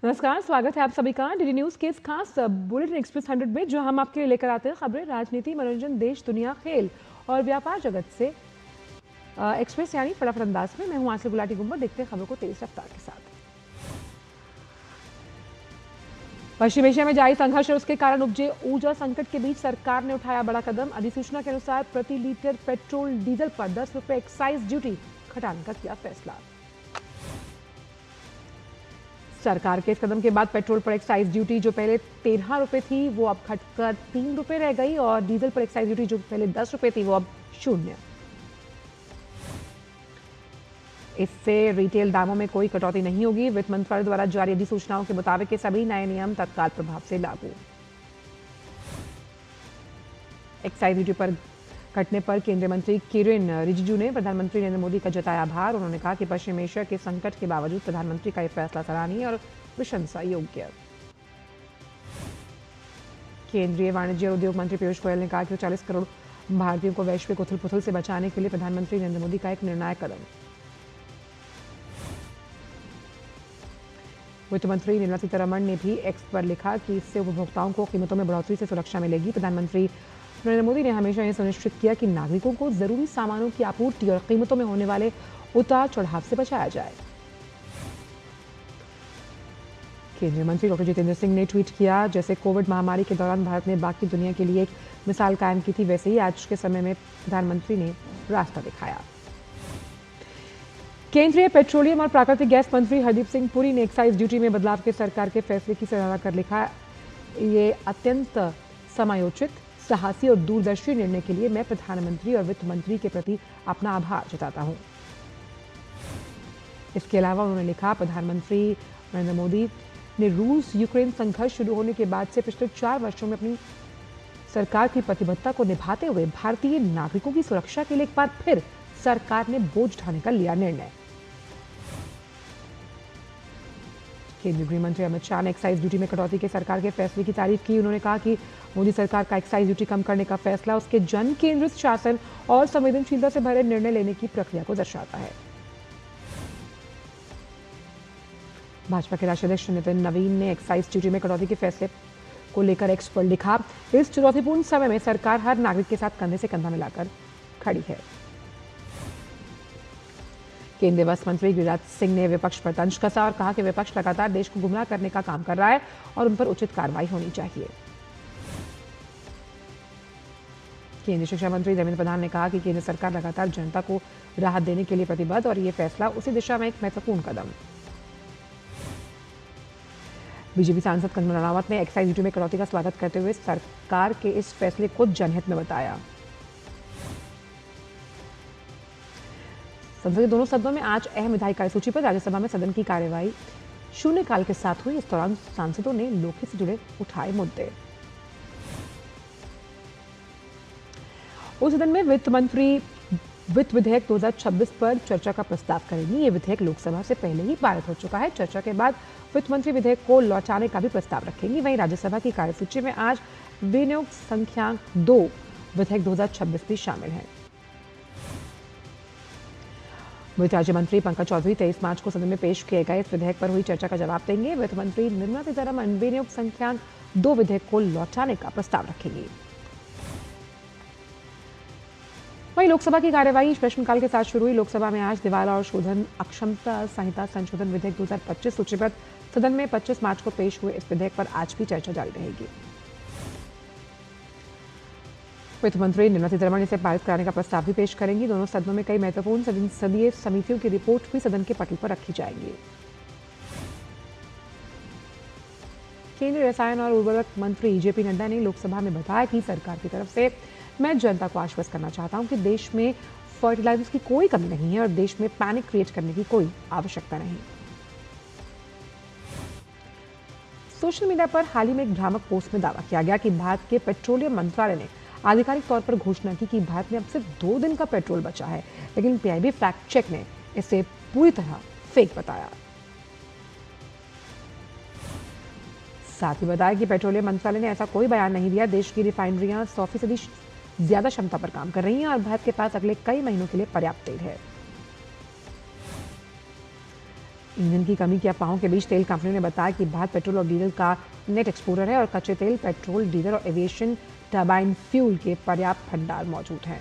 नमस्कार, स्वागत है आप सभी का डीडी न्यूज के इस खास बुलेटिन एक्सप्रेस 100 में, जो हम आपके लिए लेकर आते हैं खबरें, राजनीति, मनोरंजन, देश, दुनिया, खेल और व्यापार जगत से एक्सप्रेस यानी फटाफट अंदाज में। मैं हूं आसिफ गुलाटी गुम्बर। देखते हैं खबरों को तेज रफ्तार के साथ। पश्चिम एशिया में जारी संघर्ष और उसके कारण उपजे ऊर्जा संकट के बीच सरकार ने उठाया बड़ा कदम। अधिसूचना के अनुसार प्रति लीटर पेट्रोल डीजल पर 10 रुपए एक्साइज ड्यूटी घटाने का किया फैसला। सरकार के इस कदम के बाद पेट्रोल पर एक्साइज ड्यूटी जो पहले 13 रुपए थी वो अब घटकर 3 रुपए रह गई और डीजल पर एक्साइज ड्यूटी जो पहले 10 रुपए थी वो अब 0। इससे रिटेल दामों में कोई कटौती नहीं होगी। वित्त मंत्रालय द्वारा जारी अधिसूचनाओं के मुताबिक सभी नए नियम तत्काल प्रभाव से लागू। एक्साइज ड्यूटी पर घटने पर केंद्रीय मंत्री किरेन रिजिजू ने प्रधानमंत्री नरेंद्र मोदी का जताया आभार। उन्होंने कहा कि पश्चिम एशिया के संकट के बावजूद प्रधानमंत्री का यह फैसला सराहनीय और प्रशंसा योग्य। केंद्रीय वाणिज्य और उद्योग मंत्री पीयूष गोयल ने कहा कि 40 करोड़ भारतीयों को वैश्विक उथल पुथल से बचाने के लिए प्रधानमंत्री नरेंद्र मोदी का एक निर्णायक कदम। वित्त मंत्री निर्मला सीतारमण ने भी एक्स पर लिखा कि इससे उपभोक्ताओं को कीमतों में बढ़ोतरी से सुरक्षा मिलेगी। प्रधानमंत्री नरेंद्र मोदी ने हमेशा यह सुनिश्चित किया कि नागरिकों को जरूरी सामानों की आपूर्ति और कीमतों में होने वाले उतार चढ़ाव से बचाया जाए। केंद्रीय मंत्री डॉक्टर जितेंद्र सिंह ने ट्वीट किया, जैसे कोविड महामारी के दौरान भारत ने बाकी दुनिया के लिए एक मिसाल कायम की थी, वैसे ही आज के समय में प्रधानमंत्री ने रास्ता दिखाया। केंद्रीय पेट्रोलियम और प्राकृतिक गैस मंत्री हरदीप सिंह पुरी ने एक्साइज ड्यूटी में बदलाव के सरकार के फैसले की सराहना कर लिखा, ये अत्यंत समायोचित, साहसी और दूरदर्शी निर्णय के लिए मैं प्रधानमंत्री और वित्त मंत्री के प्रति अपना आभार जताता हूं। इसके अलावा उन्होंने लिखा, प्रधानमंत्री नरेंद्र मोदी ने रूस यूक्रेन संघर्ष शुरू होने के बाद से पिछले 4 वर्षों में अपनी सरकार की प्रतिबद्धता को निभाते हुए भारतीय नागरिकों की सुरक्षा के लिए एक बार फिर सरकार ने बोझ उठाने का लिया निर्णय। केंद्रीय गृह मंत्री अमित शाह ने एक्साइज ड्यूटी में कटौती के सरकार के फैसले की तारीफ की। उन्होंने कहा कि मोदी सरकार का एक्साइज ड्यूटी कम करने का फैसला उसके जन केंद्रित शासन और संवेदनशीलता से भरे निर्णय लेने की प्रक्रिया को दर्शाता है। भाजपा के राष्ट्रीय अध्यक्ष नितिन नवीन ने एक्साइज ड्यूटी में कटौती के फैसले को लेकर एक्स पर लिखा, इस चुनौतीपूर्ण समय में सरकार हर नागरिक के साथ कंधे से कंधा मिलाकर खड़ी है। केंद्रीय वस्त्र मंत्री गिरिराज सिंह ने विपक्ष पर तंज कसा और कहा कि विपक्ष लगातार देश को गुमराह करने का काम कर रहा है और उन पर उचित कार्रवाई होनी चाहिए। केंद्रीय शिक्षा मंत्री धर्मेंद्र प्रधान ने कहा कि केंद्र सरकार लगातार जनता को राहत देने के लिए प्रतिबद्ध और ये फैसला उसी दिशा में एक महत्वपूर्ण कदम। बीजेपी सांसद कंगना रनावत ने एक्साइज ड्यूटी में कटौती का स्वागत करते हुए सरकार के इस फैसले को जनहित में बताया। संसद के दोनों सदनों में आज अहम विधायी कार्यसूची पर राज्यसभा में सदन की कार्यवाही शून्यकाल के साथ हुई। इस दौरान सांसदों ने लोकहित से जुड़े उठाए मुद्दे। उस सदन में वित्त मंत्री वित्त विधेयक 2026 पर चर्चा का प्रस्ताव करेंगी। ये विधेयक लोकसभा से पहले ही पारित हो चुका है। चर्चा के बाद वित्त मंत्री विधेयक को लौटाने का भी प्रस्ताव रखेंगी। वहीं राज्यसभा की कार्यसूची में आज विनियोग संख्या 2 विधेयक 2026 भी शामिल है। वित्त राज्य मंत्री पंकज चौधरी 23 मार्च को सदन में पेश किए गए इस विधेयक पर हुई चर्चा का जवाब देंगे। वित्त मंत्री निर्मला सीतारमण विनियोग संख्या 2 विधेयक को लौटाने का प्रस्ताव रखेंगी। वहीं लोकसभा की कार्यवाही प्रश्नकाल के साथ शुरू हुई। लोकसभा में आज दिवाला और शोधन अक्षमता संहिता संशोधन विधेयक 2025 सूचीबद्ध सदन में 25 मार्च को पेश हुए इस विधेयक पर आज भी चर्चा जारी रहेगी। वित्त मंत्री निर्मला सीतारमण इसे पारित कराने का प्रस्ताव भी पेश करेंगी। दोनों सदनों में कई महत्वपूर्ण संसदीय समितियों की रिपोर्ट भी सदन के पटल पर रखी जाएंगी। केंद्रीय रसायन और उर्वरक मंत्री जेपी नड्डा ने लोकसभा में बताया कि सरकार की तरफ से मैं जनता को आश्वस्त करना चाहता हूं कि देश में फर्टिलाइजर्स की कोई कमी नहीं है और देश में पैनिक क्रिएट करने की कोई आवश्यकता नहीं। सोशल मीडिया पर हाल ही में एक भ्रामक पोस्ट में दावा किया गया कि भारत के पेट्रोलियम मंत्रालय ने आधिकारिक तौर पर घोषणा की कि भारत में अब सिर्फ 2 दिन का पेट्रोल बचा है, लेकिन पीआईबी फैक्ट चेक ने इसे पूरी तरह फेक बताया। साथ ही बताया कि पेट्रोलियम मंत्रालय ने ऐसा कोई बयान नहीं दिया। देश की रिफाइनरियां 100% ज्यादा क्षमता पर काम कर रही हैं और भारत के पास अगले कई महीनों के लिए पर्याप्त तेल है। ईंधन की कमी की अफवाहों के बीच तेल कंपनी ने बताया कि भारत पेट्रोल और डीजल का नेट एक्सपोर्टर है और कच्चे तेल, पेट्रोल, डीजल और एविएशन टरबाइन फ्यूल के पर्याप्त भंडार मौजूद हैं।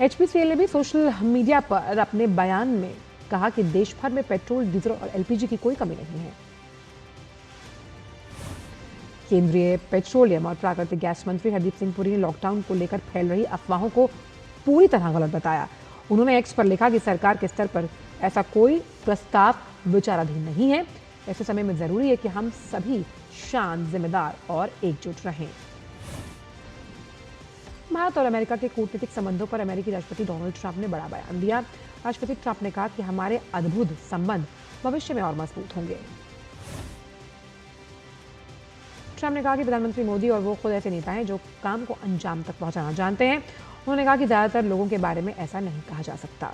एचपीसीएल ने भी सोशल मीडिया पर अपने बयान में कहा कि देश भर में पेट्रोल, डीजल और एलपीजी की कोई कमी नहीं है। केंद्रीय पेट्रोलियम और प्राकृतिक गैस मंत्री हरदीप सिंह पुरी ने लॉकडाउन को लेकर फैल रही अफवाहों को पूरी तरह गलत बताया। उन्होंने एक्स पर लिखा कि सरकार के स्तर पर ऐसा कोई प्रस्ताव विचाराधीन नहीं है। ऐसे समय में जरूरी है कि हम सभी शांत, जिम्मेदार और एकजुट रहें। भारत और अमेरिका के कूटनीतिक संबंधों पर अमेरिकी राष्ट्रपति डोनाल्ड ट्रंप ने बड़ा बयान दिया। राष्ट्रपति ट्रंप ने कहा कि हमारे अद्भुत संबंध भविष्य में और मजबूत होंगे। ट्रंप ने कहा कि प्रधानमंत्री मोदी और वो खुद ऐसे नेता हैं जो काम को अंजाम तक पहुंचाना जानते हैं। उन्होंने कहा कि ज्यादातर लोगों के बारे में ऐसा नहीं कहा जा सकता।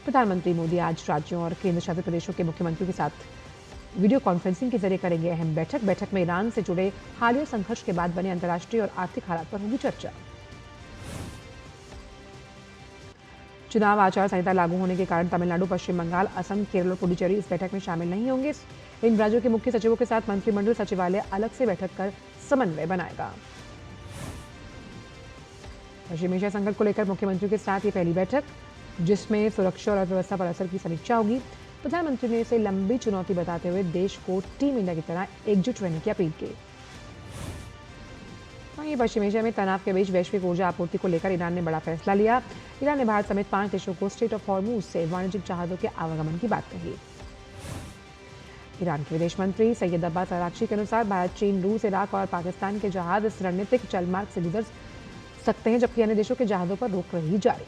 प्रधानमंत्री मोदी आज राज्यों और केंद्र शासित प्रदेशों के मुख्यमंत्रियों के साथ वीडियो कॉन्फ्रेंसिंग के जरिए करेंगे अहम बैठक में ईरान से जुड़े हालिया संघर्ष के बाद बने अंतर्राष्ट्रीय और आर्थिक हालात पर होगी चर्चा। चुनाव आचार संहिता लागू होने के कारण तमिलनाडु, पश्चिम बंगाल, असम, केरल और पुडुचेरी इस बैठक में शामिल नहीं होंगे। इन राज्यों के मुख्य सचिवों के साथ मंत्रिमंडल सचिवालय अलग से बैठक कर समन्वय बनाएगा। पश्चिम एशिया संकट को लेकर मुख्यमंत्रियों के साथ ये पहली बैठक, जिसमें सुरक्षा और अर्थव्यवस्था पर असर की समीक्षा होगी। प्रधानमंत्री ने इसे लंबी चुनौती बताते हुए देश को टीम इंडिया की तरह एकजुट रहने की अपील की। वहीं पश्चिम एशिया में तनाव के बीच वैश्विक ऊर्जा आपूर्ति को लेकर ईरान ने बड़ा फैसला लिया। ईरान ने भारत समेत 5 देशों को स्ट्रेट ऑफ हॉर्मूज से वाणिज्यिक जहाजों के आवागमन की बात कही। ईरान के विदेश मंत्री सैयद अब्बास अरागची के अनुसार भारत, चीन, रूस, इराक और पाकिस्तान के जहाज इस रणनीतिक जलमार्ग से गुजर सकते हैं, जबकि अन्य देशों के जहाजों पर रोक रही जारी।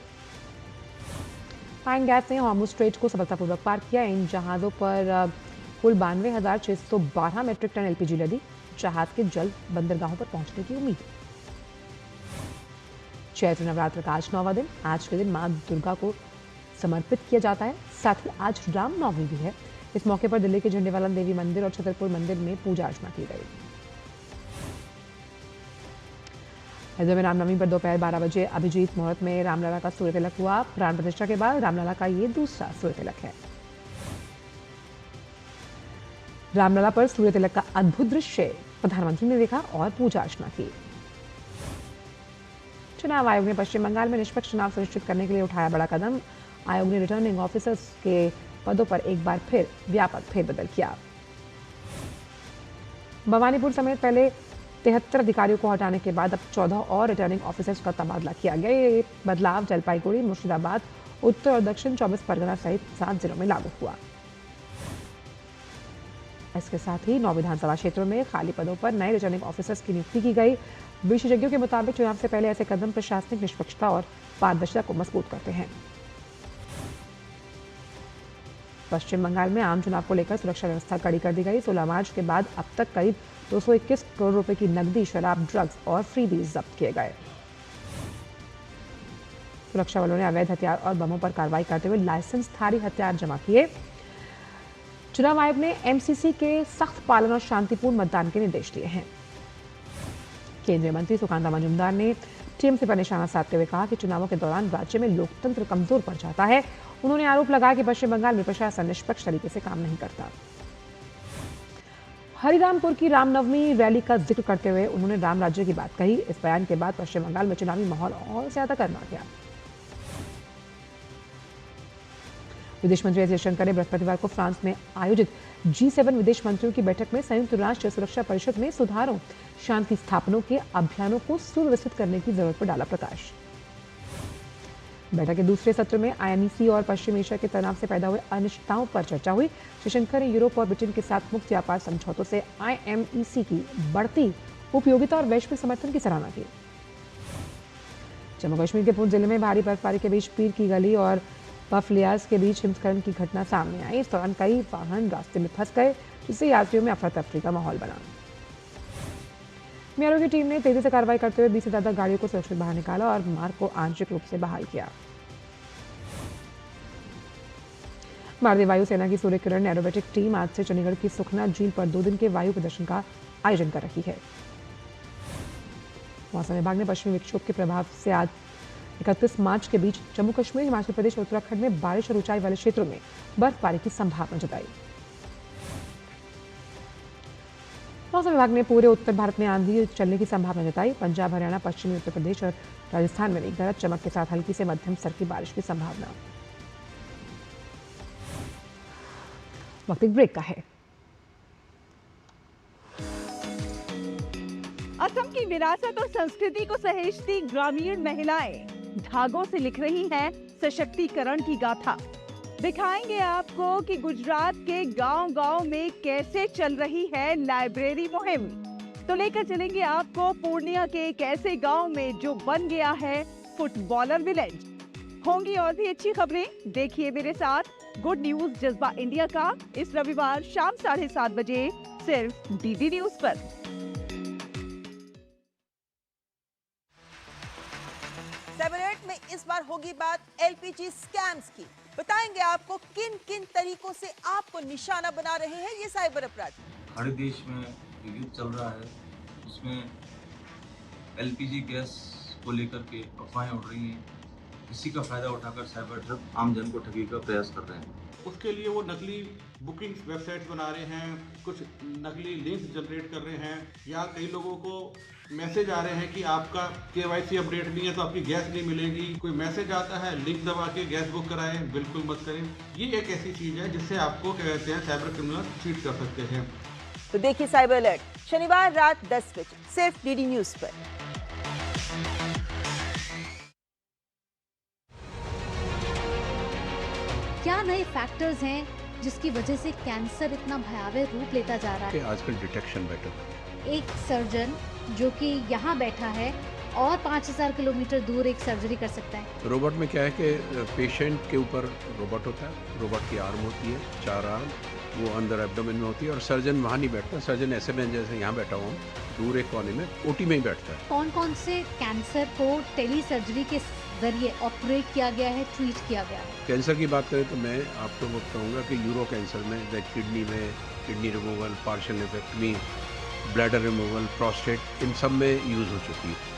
पाइन गैस ने हॉर्मूज स्ट्रेट को सफलतापूर्वक पार किया। इन जहाजों पर कुल 92,612 मीट्रिक टन एलपीजी लदी। जहाज के जल्द बंदरगाहों पर पहुंचने की उम्मीद। चैत्र नवरात्र का आज 9वां दिन। आज के दिन मां दुर्गा को समर्पित किया जाता है। साथ ही आज रामनवमी भी है। इस मौके पर दिल्ली के झंडेवालन देवी मंदिर और छतरपुर मंदिर में पूजा अर्चना की गई। अयोध्या में रामनवमी पर दोपहर 12 बजे अभिजीत मुहूर्त में रामलला का सूर्य तिलक हुआ। प्राण प्रतिष्ठा के बाद रामलला का ये दूसरा सूर्य तिलक है। रामलला पर सूर्य तिलक का अद्भुत दृश्य प्रधानमंत्री ने देखा और पूजा अर्चना की। चुनाव आयोग ने पश्चिम बंगाल में निष्पक्ष चुनाव सुनिश्चित करने के लिए उठाया बड़ा कदम। आयोग ने रिटर्निंग ऑफिसर्स के पदों पर एक बार फिर व्यापक फेरबदल किया। भवानीपुर समेत पहले 73 अधिकारियों को हटाने के बाद अब 14 और रिटर्निंग ऑफिसर्स का तबादला किया गया। ये बदलाव जलपाईगुड़ी, मुर्शिदाबाद, उत्तर और दक्षिण 24 परगना सहित 7 जिलों में लागू हुआ। इसके साथ ही 9 विधानसभा क्षेत्रों में खाली पदों पर नए रिटर्निंग ऑफिसर्स की नियुक्ति की गई। विशेषज्ञों के मुताबिक चुनाव से पहले ऐसे कदम प्रशासनिक निष्पक्षता और पारदर्शिता को मजबूत करते हैं। पश्चिम बंगाल में आम चुनाव को लेकर सुरक्षा व्यवस्था कड़ी कर दी गई। 16 मार्च के बाद अब तक करीब 221 करोड़ रुपए की नकदी, शराब, ड्रग्स और फ्रीबीज जब्त किए गए। सुरक्षा बलों ने अवैध हथियार और बमों पर कार्रवाई करते हुए लाइसेंसधारी हथियार जमा किए। चुनाव आयोग ने एमसीसी के सख्त पालन और शांतिपूर्ण मतदान के निर्देश दिए हैं। केंद्रीय मंत्री सुकांता मजूमदार ने टीएमसी पर निशाना साधते हुए कहा कि चुनावों के दौरान राज्य में लोकतंत्र कमजोर पड़ जाता है। उन्होंने आरोप लगाया कि पश्चिम बंगाल में प्रशासन निष्पक्ष तरीके से काम नहीं करता। हरिरामपुर की रामनवमी रैली का जिक्र करते हुए उन्होंने राम राज्य की बात कही। इस बयान के बाद पश्चिम बंगाल में चुनावी माहौल और ज्यादा गर्मा गया। विदेश मंत्री एस जयशंकर ने बृहस्पतिवार को फ्रांस में आयोजित G7 विदेश मंत्रियों की बैठक में संयुक्त राष्ट्र सुरक्षा परिषद में सुधारों, शांति स्थापनों के अभियानों को सुव्यवस्थित करने की जरूरत पर डाला प्रकाश। बैठक के दूसरे सत्र में IMEC और पश्चिम एशिया के तनाव से पैदा हुए अनिश्चितताओं पर चर्चा हुई। जयशंकर ने यूरोप और ब्रिटेन के साथ मुक्त व्यापार समझौतों से IMEC की बढ़ती उपयोगिता और वैश्विक समर्थन की सराहना की। जम्मू कश्मीर के पुंछ जिले में भारी बर्फबारी के बीच पीर की गली और पफलियाज के बीच हिमस्खलन की घटना सामने आई। इस दौरान कई वाहन रास्ते में फंस गए, जिससे यात्रियों में अफरा तफरी का माहौल बना। मेयरों की टीम ने तेजी से कार्रवाई करते हुए 20 से ज्यादा गाड़ियों को सुरक्षित बाहर निकाला और मार्ग को आंशिक रूप से बहाल किया। भारतीय वायुसेना की सूर्य किरण एरोबेटिक टीम आज से चंडीगढ़ की सुखना झील पर 2 दिन के वायु प्रदर्शन का आयोजन कर रही है। मौसम विभाग ने पश्चिमी विक्षोभ के प्रभाव से आज 31 मार्च के बीच जम्मू कश्मीर, हिमाचल प्रदेश और उत्तराखंड में बारिश और ऊंचाई वाले क्षेत्रों में बर्फबारी की संभावना जताई। मौसम विभाग ने पूरे उत्तर भारत में आंधी चलने की संभावना जताई। पंजाब, हरियाणा, पश्चिमी उत्तर प्रदेश और राजस्थान में गरज चमक के साथ हल्की से मध्यम स्तर की बारिश की संभावना। वक्त एक ब्रेक का है। असम की विरासत और संस्कृति को सहेजती ग्रामीण महिलाएं धागों से लिख रही हैं सशक्तिकरण की गाथा। दिखाएंगे आपको कि गुजरात के गांव-गांव में कैसे चल रही है लाइब्रेरी मुहिम। तो लेकर चलेंगे आपको पूर्णिया के एक ऐसे गांव में जो बन गया है फुटबॉलर विलेज। होंगी और भी अच्छी खबरें, देखिए मेरे साथ गुड न्यूज जज्बा इंडिया का इस रविवार शाम 7:30 बजे सिर्फ डीडी न्यूज पर। साइबरनेट में इस बार होगी बात एलपीजी स्कैम्स की। बताएंगे आपको किन किन तरीकों से आपको निशाना बना रहे हैं ये साइबर अपराधी। हमारे देश में युद्ध चल रहा है, उसमें एलपीजी गैस को लेकर के अफवाहें उड़ रही हैं। इसी का फायदा उठाकर साइबर ठग आम जन को ठगी का प्रयास कर रहे हैं। उसके लिए वो नकली बुकिंग वेबसाइट्स बना रहे हैं, कुछ नकली लिंक्स जनरेट कर रहे हैं, या कई लोगों को मैसेज आ रहे हैं कि आपका केवाईसी अपडेट नहीं है तो आपकी गैस नहीं मिलेगी। कोई मैसेज आता है, लिंक दबा के गैस बुक कराएं, बिल्कुल मत करें। ये एक ऐसी चीज़ है जिससे आपको क्या कहते हैं साइबर क्रिमिनल चीट कर सकते हैं। तो देखिए साइबर अलर्ट शनिवार रात 10 बजे सिर्फ डीडी न्यूज पर। क्या नए फैक्टर्स हैं जिसकी वजह से कैंसर इतना भयावह रूप लेता जा रहा है? आजकल डिटेक्शन बेटर। एक सर्जन जो कि यहाँ बैठा है और 5000 किलोमीटर दूर एक सर्जरी कर सकता है। रोबोट में क्या है कि पेशेंट के ऊपर रोबोट होता है, रोबोट की आर्म होती है, 4 आर्म, वो अंदर एब्डोमेन में होती है, और सर्जन वहाँ नहीं बैठता। सर्जन ऐसे में जैसे यहाँ बैठा हुआ हूँ, दूर एक कोने में ओटी में ही बैठता है। कौन कौन से कैंसर को टेली सर्जरी के जरिए ऑपरेट किया गया है, ट्रीट किया गया है? कैंसर की बात करें तो मैं आपको वो कहूँगा कि यूरो कैंसर में kidney removal, partial nephrectomy, bladder removal, prostate, इन सब में यूज़ हो चुकी है।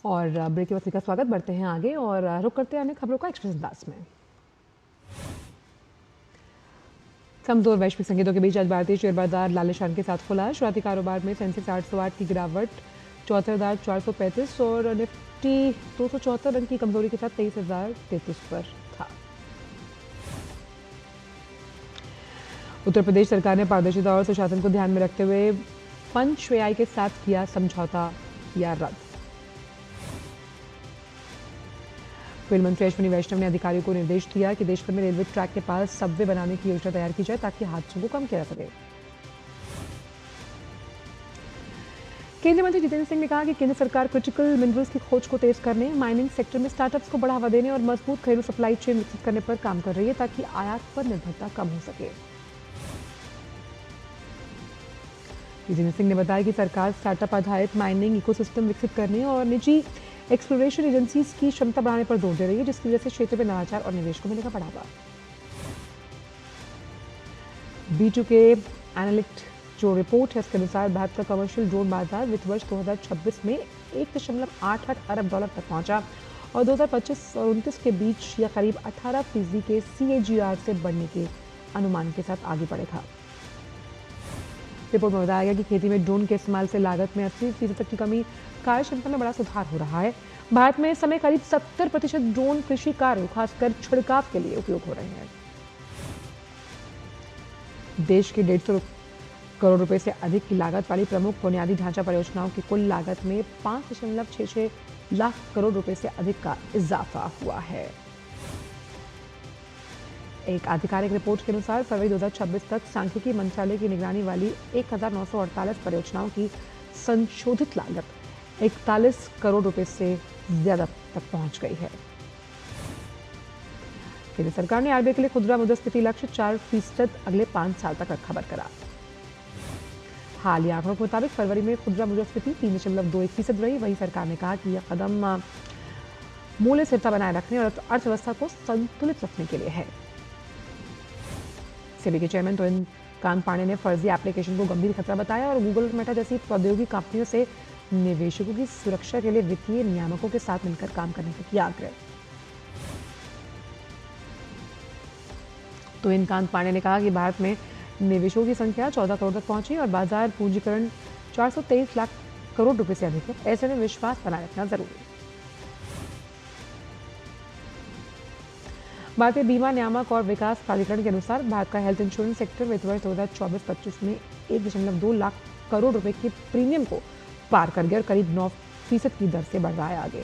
और ब्रेक के वक्त का स्वागत। बढ़ते हैं आगे और रुक करते हैं अन्य खबरों का एक्सप्रेस अंदाज में। कमजोर वैश्विक संकेतों के बीच आज भारतीय शेयर बाजार लालिशान के साथ खुला। शुरुआती कारोबार में सेंसेक्स 808 की गिरावट 74,435 और निफ्टी 274 अंक की कमजोरी के साथ 23,033 पर था। उत्तर प्रदेश सरकार ने पारदर्शिता और सुशासन को ध्यान में रखते हुए पंच एआई के साथ किया समझौता किया रद्द। रेल मंत्री अश्विनी वैष्णव ने अधिकारियों को निर्देश दिया कि देश भर में रेलवे ट्रैक के पास सबवे बनाने की योजना तैयार की जाए ताकि हादसों को कम किया जा सके। केंद्रीय मंत्री जितेंद्र सिंह ने कहा कि केंद्र सरकार क्रिटिकल मिनरल्स की खोज को तेज करने, माइनिंग सेक्टर में स्टार्टअप्स को बढ़ावा देने और मजबूत घरेलू सप्लाई चेन विकसित करने पर काम कर रही है ताकि आयात पर निर्भरता कम हो सके। जितेंद्र सिंह ने बताया कि सरकार स्टार्टअप आधारित माइनिंग इकोसिस्टम विकसित करने और निजी एक्सप्लोरेशन एजेंसीज की क्षमता बढ़ाने पर जोर दे रही है, जिसकी वजह से क्षेत्र में नवाचार और निवेश को मिलेगा बढ़ावा। B2K एनालिस्ट जो रिपोर्ट है उसके अनुसार भारत का कमर्शियल ड्रोन बाजार वित्त वर्ष 2026 में 1.88 अरब डॉलर तक पहुंचा और 2025 और 29 के बीच यह करीब 18% के CAGR से बढ़ने के अनुमान के साथ आगे बढ़ेगा। रिपोर्ट में बताया गया कि खेती में ड्रोन के इस्तेमाल से लागत में 80% तक की कमी, कार्य क्षमता में बड़ा सुधार हो रहा है। भारत में इस समय करीब 70% ड्रोन कृषि कार्य खासकर छिड़काव के लिए उपयोग हो रहे हैं। देश के 150 करोड़ रुपए से अधिक की लागत वाली प्रमुख बुनियादी ढांचा परियोजनाओं की कुल लागत में 5.66 लाख करोड़ रुपए से अधिक का इजाफा हुआ है। एक आधिकारिक रिपोर्ट के अनुसार फरवरी 2026 तक सांख्यिकी मंत्रालय की निगरानी वाली 1948 परियोजनाओं की संशोधित लागत 41 करोड़ रुपए से ज्यादा तक पहुंच गई है। केंद्र सरकार ने आरबीआई के लिए खुदरा मुद्रास्फीति लक्ष्य 4% अगले 5 साल तक रखा बरकरार। हालिया आंकड़ों के मुताबिक फरवरी में खुदरा मुद्रास्फीति 3.21% रही। वहीं सरकार ने कहा कि यह कदम मूल्य स्थिरता बनाए रखने और अर्थव्यवस्था को संतुलित रखने के लिए है। सेबी के चेयरमैन तोइन कांत पांडे ने फर्जी एप्लीकेशन को गंभीर खतरा बताया और गूगल और मेटा जैसी प्रौद्योगिकी कंपनियों से निवेशकों की सुरक्षा के लिए वित्तीय नियामकों के साथ मिलकर काम करने का किया आग्रह। तो इन कांत पांडे ने कहा कि भारत में निवेशकों की संख्या 14 करोड़ तक पहुंची और बाजार पूंजीकरण 423 लाख करोड़ रुपए से अधिक है। ऐसे में विश्वास बनाए रखना जरूरी है। भारतीय बीमा नियामक और विकास प्राधिकरण के अनुसार भारत का हेल्थ इंश्योरेंस सेक्टर वित्त वर्ष 2024-25 में 1.2 लाख करोड़ रुपए के प्रीमियम को पार कर गया और करीब 9% की दर से बढ़ रहा है आगे।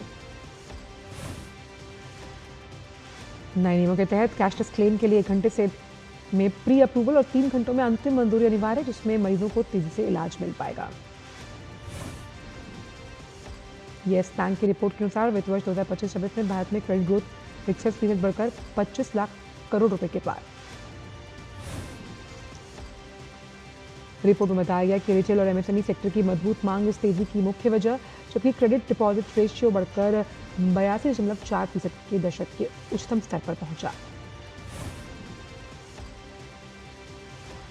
नए नियमों के तहत कैशलेस क्लेम के लिए 1 घंटे से में प्री अप्रूवल और 3 घंटों में अंतिम मंजूरी अनिवार्य है, जिसमें मरीजों को तेजी से इलाज मिल पाएगा। येस बैंक की रिपोर्ट के अनुसार वित्त वर्ष 2025-26 में भारत में क्रेडिट ग्रोथ 61% बढ़कर 25 लाख करोड़ रुपए के पार। रिपोर्ट में बताया गया कि रिटेल और एमएसएमई सेक्टर की मजबूत मांग इस तेजी की मुख्य वजह, जबकि क्रेडिट डिपॉजिट रेशियो बढ़कर 82.4% के दशक के उच्चतम स्तर पर पहुंचा।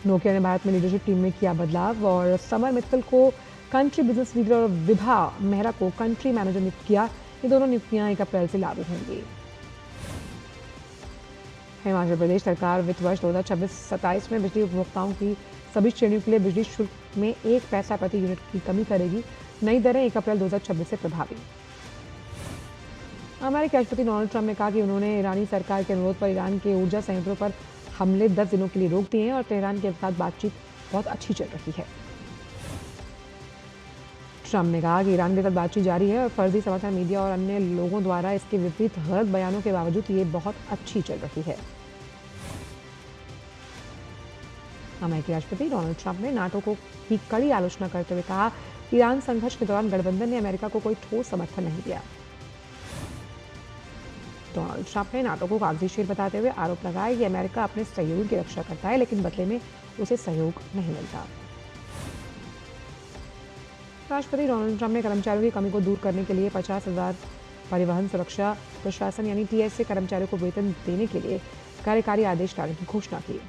नोकिया ने भारत में लीडरशिप टीम में किया बदलाव और समर मित्तल को कंट्री बिजनेस लीडर और विभा मेहरा को कंट्री मैनेजर नियुक्त किया। ये दोनों नियुक्तियां 1 अप्रैल से लागू होंगी। हिमाचल प्रदेश सरकार वित्त वर्ष 2026-27 में बिजली उपभोक्ताओं की सभी श्रेणियों के लिए बिजली शुल्क में 1 पैसा प्रति यूनिट की कमी करेगी। नई दरें 1 अप्रैल 2026 से प्रभावी। अमेरिकी राष्ट्रपति डोनाल्ड ट्रंप ने कहा कि उन्होंने ईरानी सरकार के अनुरोध पर ईरान के ऊर्जा संयंत्रों पर हमले 10 दिनों के लिए रोक दिए हैं और तेहरान के साथ बातचीत बहुत अच्छी चल रही है। ट्रंप ने कहा कि ईरान के साथ बातचीत जारी है और फर्जी समाचार मीडिया और अन्य लोगों द्वारा इसके विपरीत गलत बयानों के बावजूद ये बहुत अच्छी चल रही है। अमेरिकी राष्ट्रपति डोनाल्ड ट्रंप ने नाटो को की कड़ी आलोचना करते हुए कहा, ईरान संघर्ष के दौरान गठबंधन ने अमेरिका को कोई ठोस समर्थन नहीं दिया। डोनाल्ड ट्रंप ने नाटो को कागजी शेर बताते हुए आरोप लगाया कि अमेरिका अपने सहयोगी की रक्षा करता है, लेकिन बदले में उसे सहयोग नहीं मिलता। राष्ट्रपति डोनाल्ड ट्रंप ने कर्मचारियों की कमी को दूर करने के लिए 50,000 परिवहन सुरक्षा प्रशासन यानी टीएसए कर्मचारियों को वेतन देने के लिए कार्यकारी आदेश लाने की घोषणा की।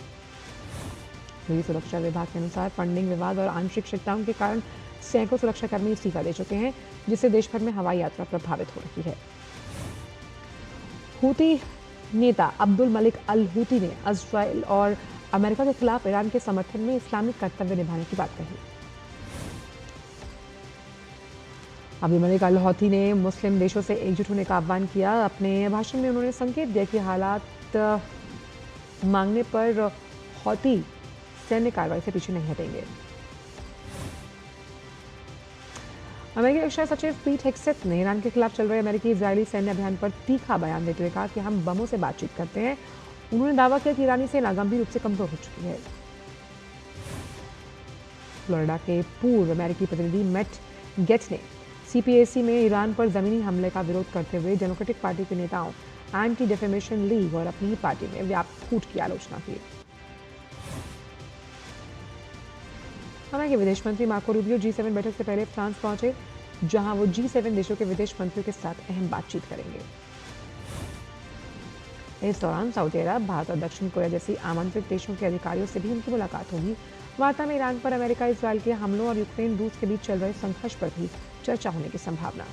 निजी सुरक्षा विभाग के अनुसार फंडिंग विवाद और आंशिक शिकायतों के कारण सैकड़ों सुरक्षाकर्मी इस्तीफा दे चुके हैं, जिससे देश भर में हवाई यात्रा प्रभावित हो रही है। हूती नेता अब्दुल मलिक अल हूती ने इजरायल और अमेरिका के खिलाफ ईरान के समर्थन में इस्लामिक कर्तव्य निभाने की बात कही। अब्दुल मलिक अल हूती ने मुस्लिम देशों से एकजुट होने का आह्वान किया। अपने भाषण में उन्होंने संकेत दिया कि हालात मांगने पर हूती सैन्य कार्रवाई से पीछे नहीं हटेंगे। अमेरिकी रक्षा सचिव पीट हेग्सेथ ने ईरान के खिलाफ चल रहे अमेरिकी इजरायली सैन्य अभियान पर तीखा बयान देते हुए कहा कि हम बमों से बातचीत करते हैं। उन्होंने दावा किया कि ईरानी सेना गंभीर रूप से कमजोर हो चुकी है। फ्लोरिडा के पूर्व अमेरिकी प्रतिनिधि मैट गेट्स ने सीपीएसी में ईरान पर जमीनी हमले का विरोध करते हुए डेमोक्रेटिक पार्टी के नेताओं, एंटी डिफेमेशन लीग और अपनी ही पार्टी में व्यापक फूट की आलोचना की। अमेरिकी विदेश मंत्री मार्को रूबियो G7 बैठक से पहले फ्रांस पहुंचे, जहां वो G7 देशों के विदेश मंत्रियों के साथ अहम बातचीत करेंगे। इस दौरान सऊदी अरब, भारत और दक्षिण कोरिया जैसी आमंत्रित देशों के अधिकारियों से भी उनकी मुलाकात होगी। वार्ता में ईरान पर अमेरिका इजरायल के हमलों और यूक्रेन रूस के बीच चल रहे संघर्ष पर भी चर्चा होने की संभावना।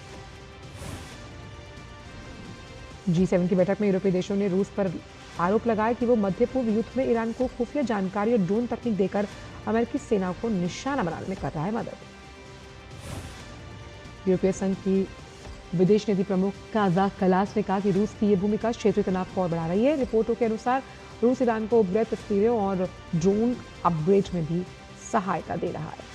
G7 की बैठक में यूरोपीय देशों ने रूस पर आरोप लगाया कि वो मध्य पूर्व युद्ध में ईरान को खुफिया जानकारी और ड्रोन तकनीक देकर अमेरिकी सेना को निशाना बनाने में कर रहा है मदद। यूरोपीय संघ की विदेश नीति प्रमुख काजा कलास ने कहा कि रूस की ये भूमिका क्षेत्रीय तनाव को और बढ़ा रही है। रिपोर्टों के अनुसार रूस ईरान को उपग्रह तस्वीरों और ड्रोन अपग्रेड में भी सहायता दे रहा है।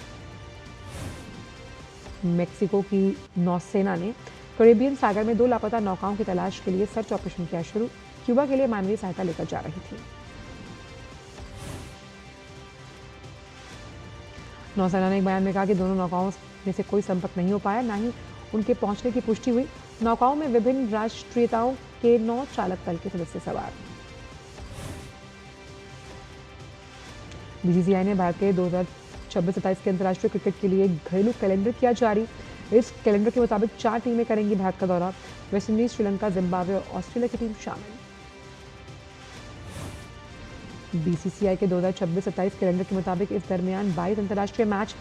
मेक्सिको की नौसेना ने कैरेबियन सागर में 2 लापता नौकाओं की तलाश के लिए सर्च ऑपरेशन किया शुरू। क्यूबा के लिए मानवीय सहायता लेकर जा रही थी। नौसेना ने एक बयान में कहा कि दोनों नौकाओं में से कोई संपर्क नहीं हो पाया, ना ही उनके पहुंचने की पुष्टि हुई। नौकाओं में विभिन्न राष्ट्रीयताओं के 9 चालक दल के सदस्य सवार। बीसीसीआई ने भारत के 2026-27 के अंतर्राष्ट्रीय क्रिकेट के लिए घरेलू कैलेंडर किया जारी। इस कैलेंडर के मुताबिक 4 टीमें करेंगी भारत का दौरा। वेस्टइंडीज, श्रीलंका, जिम्बाब्वे और ऑस्ट्रेलिया की टीम शामिल। बीसीसीआई के 2026-27 कैलेंडर के मुताबिक इस दरमियान 22 अंतर्राष्ट्रीय मैच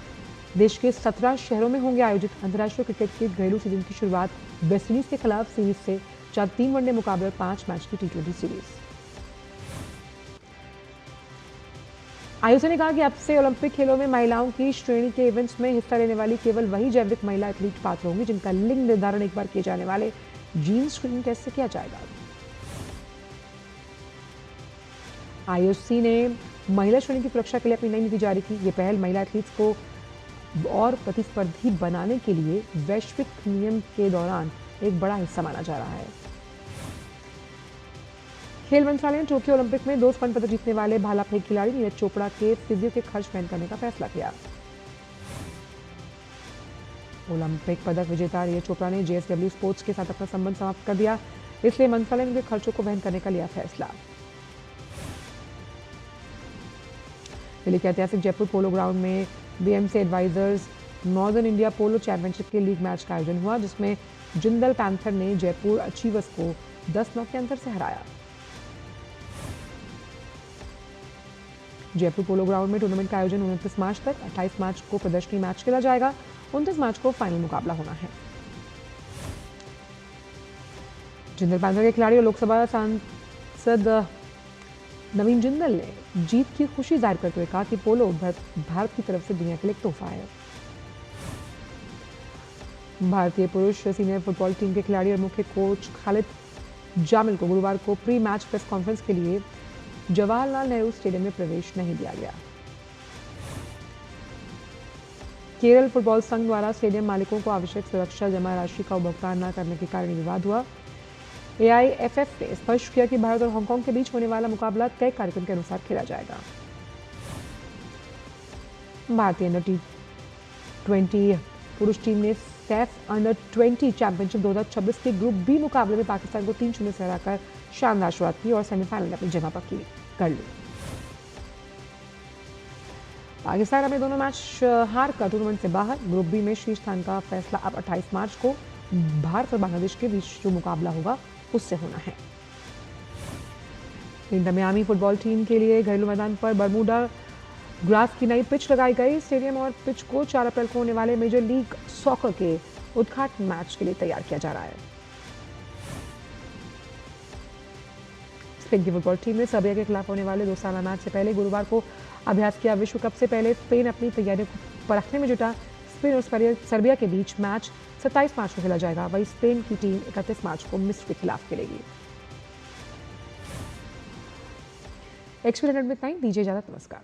देश के 17 शहरों में होंगे आयोजित। अंतर्राष्ट्रीय क्रिकेट के घरेलू सीजन की शुरुआत वेस्टइंडीज के खिलाफ सीरीज से, जहां 3 वनडे मुकाबले और 5 मैच की टी20 सीरीज। आयोजन ने कहा कि अब से ओलंपिक खेलों में महिलाओं की श्रेणी के इवेंट्स में हिस्सा लेने वाली केवल वही जैविक महिला एथलीट पात्र होंगी जिनका लिंग निर्धारण एक बार किए जाने वाले जीन स्क्रीनिंग टेस्ट से किया जाएगा। आईओसी ने महिला श्रेणी की सुरक्षा के लिए अपनी नई नीति जारी की। ये पहल महिला एथलीट्स को और प्रतिस्पर्धी बनाने के लिए वैश्विक नियम के दौरान एक बड़ा हिस्सा माना जा रहा है। खेल मंत्रालय ने टोक्यो ओलंपिक में 2 स्वर्ण पदक जीतने वाले भाला फेंक खिलाड़ी नीरज चोपड़ा के फिजियो के खर्च वहन करने का फैसला किया। ओलंपिक पदक विजेता नीरज चोपड़ा ने जेएसडब्ल्यू स्पोर्ट्स के साथ अपना संबंध समाप्त कर दिया, इसलिए मंत्रालय ने उनके खर्चों को वहन करने का लिया फैसला। दिल्ली के ऐतिहासिक जयपुर पोलो ग्राउंड में बीएमसी एडवाइजर्स नॉर्दर्न इंडिया पोलो चैंपियनशिप के लीग मैच का आयोजन हुआ, जिसमें जिंदल पैंथर ने जयपुर अचीवर्स को 10-9 के अंतर से हराया। जयपुर पोलो ग्राउंड में टूर्नामेंट का आयोजन 29 मार्च तक, 28 मार्च को प्रदर्शनी मैच खेला जाएगा, 29 मार्च को फाइनल मुकाबला होना है। जिंदल पैंथर के खिलाड़ी और लोकसभा सांसद नवीन जिंदल ने जीत की खुशी जाहिर करते हुए कहा कि पोलो भारत की तरफ से दुनिया के लिए एक तोहफा है। भारतीय पुरुष सीनियर फुटबॉल टीम के खिलाड़ी और मुख्य कोच खालिद जामिल को गुरुवार को प्री मैच प्रेस कॉन्फ्रेंस के लिए जवाहरलाल नेहरू स्टेडियम में प्रवेश नहीं दिया गया। केरल फुटबॉल संघ द्वारा स्टेडियम मालिकों को आवश्यक सुरक्षा जमा राशि का भुगतान न करने के कारण विवाद हुआ। एआईएफएफ ने स्पष्ट किया कि भारत और हांगकांग के बीच होने वाला मुकाबला तय कार्यक्रम के अनुसार खेला जाएगा। भारतीय अंडर टी20 पुरुष टीम ने सैफ अंडर 20 चैंपियनशिप 2026 के ग्रुप बी मुकाबले में पाकिस्तान को 3-0 से हराकर शानदार शुरुआत की और सेमीफाइनल में अपनी जगह पक्की कर ली। पाकिस्तान अपने दोनों मैच हार कर टूर्नामेंट से बाहर। ग्रुप बी में शीर्ष स्थान का फैसला अब 28 मार्च को भारत और बांग्लादेश के बीच जो मुकाबला होगा उससे होना है। इंटर मियामी फुटबॉल टीम के लिए घरेलू मैदान पर बरमूडा ग्रास की नई पिच लगाई गई। स्टेडियम और पिच को 4 अप्रैल को होने वाले मेजर लीग सॉकर के उद्घाटन मैच के लिए तैयार किया जा रहा है। स्पेन की फुटबॉल टीम ने सर्बिया के खिलाफ होने वाले 2 साला मैच से पहले गुरुवार को अभ्यास किया। विश्व कप से पहले स्पेन अपनी तैयारियों को परखने में जुटा। स्पेन और सर्बिया के बीच मैच 27 मार्च को खेला जाएगा। वहीं स्पेन की टीम 31 मार्च को मिस्र के खिलाफ खेलेगी। एक्सपीरियंट में इतना ही, दीजिए इजाजत, नमस्कार।